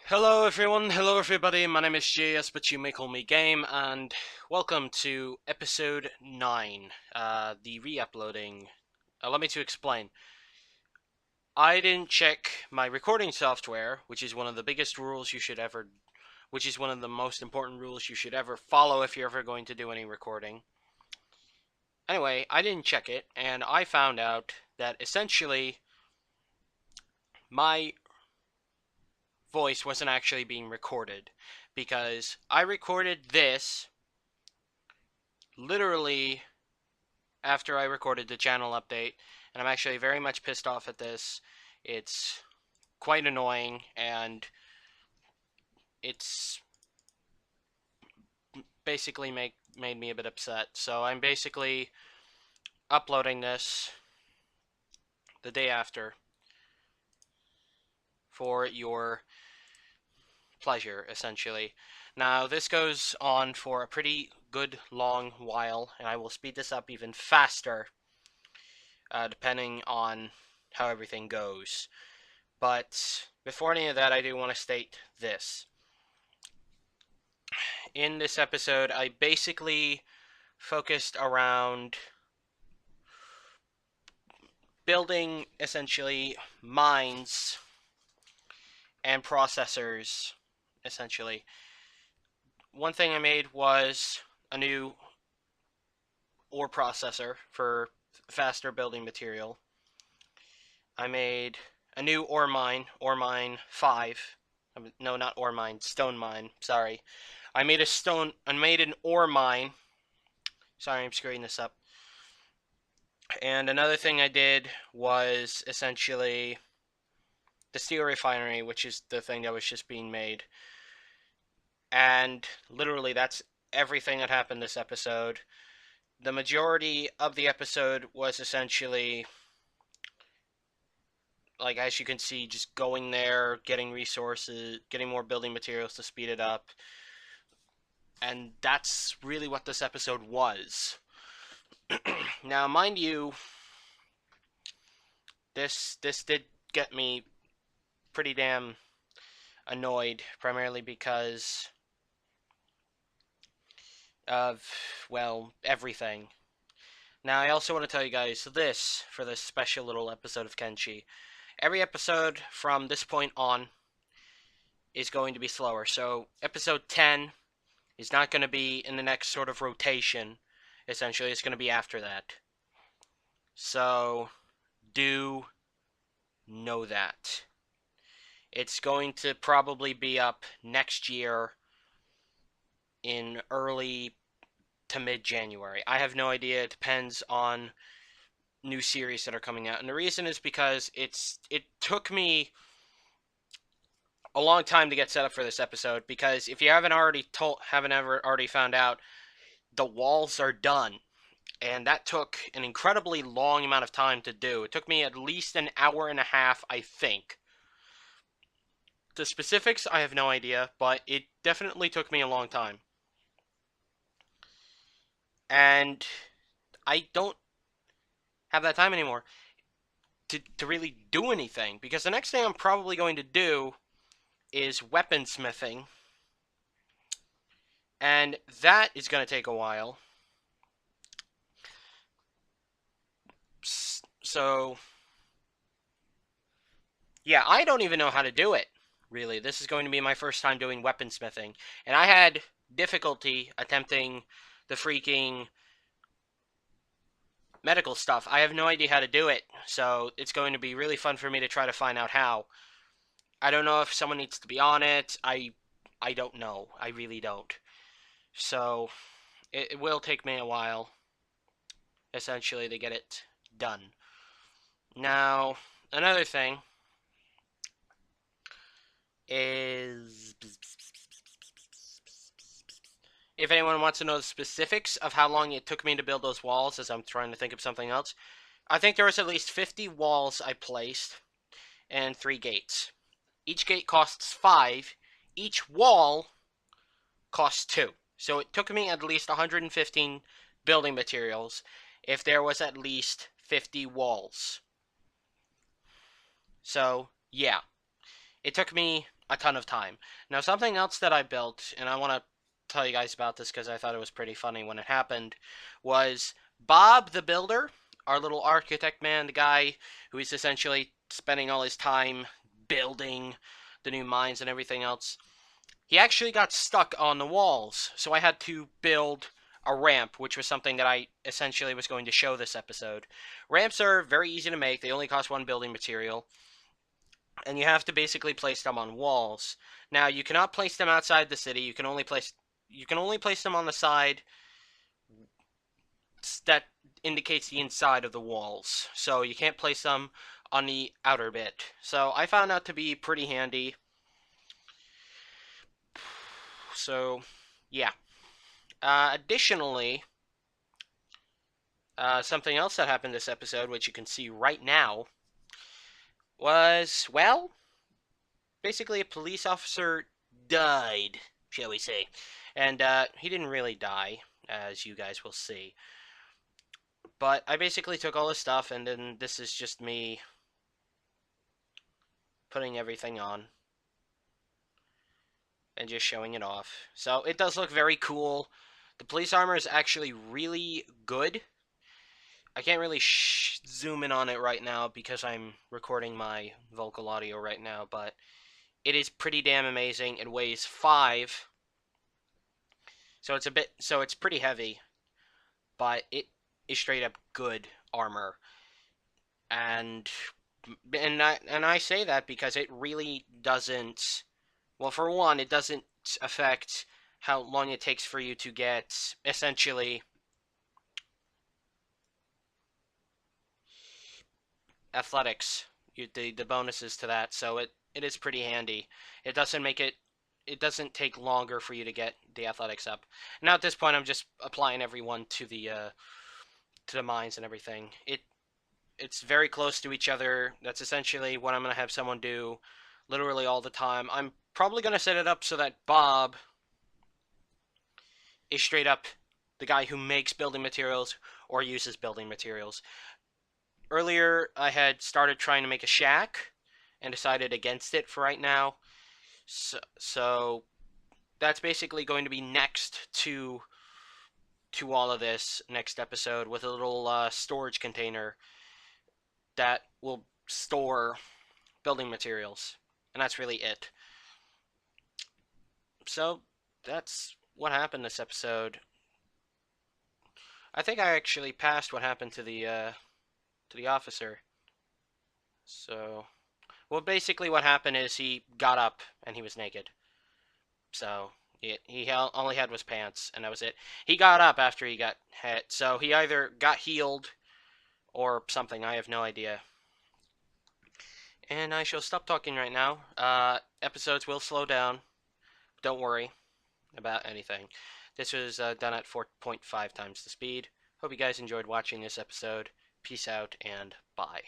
Hello everyone, hello everybody, my name is J.A.S, but you may call me Game, and welcome to episode 9, the re-uploading. Allow me to explain. I didn't check my recording software, which is one of the biggest rules you should ever, which is one of the most important rules you should ever follow if you're ever going to do any recording. Anyway, I didn't check it, and I found out that essentially my voice wasn't actually being recorded, because I recorded this literally after I recorded the channel update, and I'm actually very much pissed off at this. It's quite annoying, and it's basically made me a bit upset. So I'm basically uploading this the day after for your pleasure, essentially. Now, this goes on for a pretty good long while, and I will speed this up even faster, depending on how everything goes. But before any of that, I do want to state this. In this episode, I basically focused around building, essentially, mines and processors, essentially. One thing I made was a new ore processor for faster building material. I made a new ore mine 5. No, not ore mine, stone mine, sorry. I made an ore mine. Sorry, I'm screwing this up. And another thing I did was essentially the steel refinery, which is the thing that was just being made. And literally, that's everything that happened this episode. The majority of the episode was essentially, like, as you can see, just going there, getting resources, getting more building materials to speed it up. And that's really what this episode was. Now, mind you, this did get me pretty damn annoyed, primarily because of, well, everything. Now, I also want to tell you guys this for this special little episode of Kenshi. Every episode from this point on is going to be slower. So, episode 10 is not going to be in the next sort of rotation. Essentially, it's going to be after that. So, do know that. It's going to probably be up next year in early to mid-January. I have no idea. It depends on new series that are coming out. And the reason is because it took me a long time to get set up for this episode, because if you haven't ever already found out, the walls are done. And that took an incredibly long amount of time to do. It took me at least an hour and a half, I think. The specifics, I have no idea, but it definitely took me a long time. And I don't have that time anymore to really do anything, because the next thing I'm probably going to do is weaponsmithing, and that is going to take a while. So, yeah, I don't even know how to do it, really. This is going to be my first time doing weaponsmithing, and I had difficulty attempting the freaking medical stuff. I have no idea how to do it, so it's going to be really fun for me to try to find out how. I don't know if someone needs to be on it. I don't know. I really don't. So, it will take me a while, essentially, to get it done. Now, another thing is, if anyone wants to know the specifics of how long it took me to build those walls, as I'm trying to think of something else, I think there was at least 50 walls I placed and 3 gates. Each gate costs 5. Each wall costs 2. So it took me at least 115 building materials if there was at least 50 walls. So, yeah. It took me a ton of time. Now, something else that I built, and I want to tell you guys about this because I thought it was pretty funny when it happened, was Bob the Builder, our little architect man, the guy who is essentially spending all his time building the new mines and everything else. He actually got stuck on the walls, so I had to build a ramp, which was something that I essentially was going to show this episode. Ramps are very easy to make, they only cost one building material, and you have to basically place them on walls. Now, you cannot place them outside the city, you can only place them on the side that indicates the inside of the walls. So you can't place them on the outer bit. So I found that to be pretty handy. So, yeah. Additionally, something else that happened this episode, which you can see right now, was, well, basically a police officer died, shall we say. And he didn't really die, as you guys will see. But I basically took all his stuff, and then this is just me putting everything on and just showing it off. So it does look very cool. The police armor is actually really good. I can't really zoom in on it right now because I'm recording my vocal audio right now, but it is pretty damn amazing. It weighs 5, so it's pretty heavy, but it is straight up good armor. And I say that because it really doesn't. Well, for one, it doesn't affect how long it takes for you to get essentially athletics, the bonuses to that. So it is pretty handy. It doesn't take longer for you to get the athletics up. Now at this point, I'm just applying everyone to the mines and everything. It's very close to each other. That's essentially what I'm gonna have someone do, literally all the time. I'm probably gonna set it up so that Bob is straight up the guy who makes building materials or uses building materials. Earlier, I had started trying to make a shack and decided against it for right now. So that's basically going to be next to all of this next episode with a little storage container that will store building materials, and that's really it. So that's what happened this episode. I think I actually passed what happened to the officer. So, well, basically what happened is he got up and he was naked. So he only had was pants, and that was it. He got up after he got hit, so he either got healed or something. I have no idea. And I shall stop talking right now. Episodes will slow down. Don't worry about anything. This was done at 4.5 times the speed. Hope you guys enjoyed watching this episode. Peace out and bye.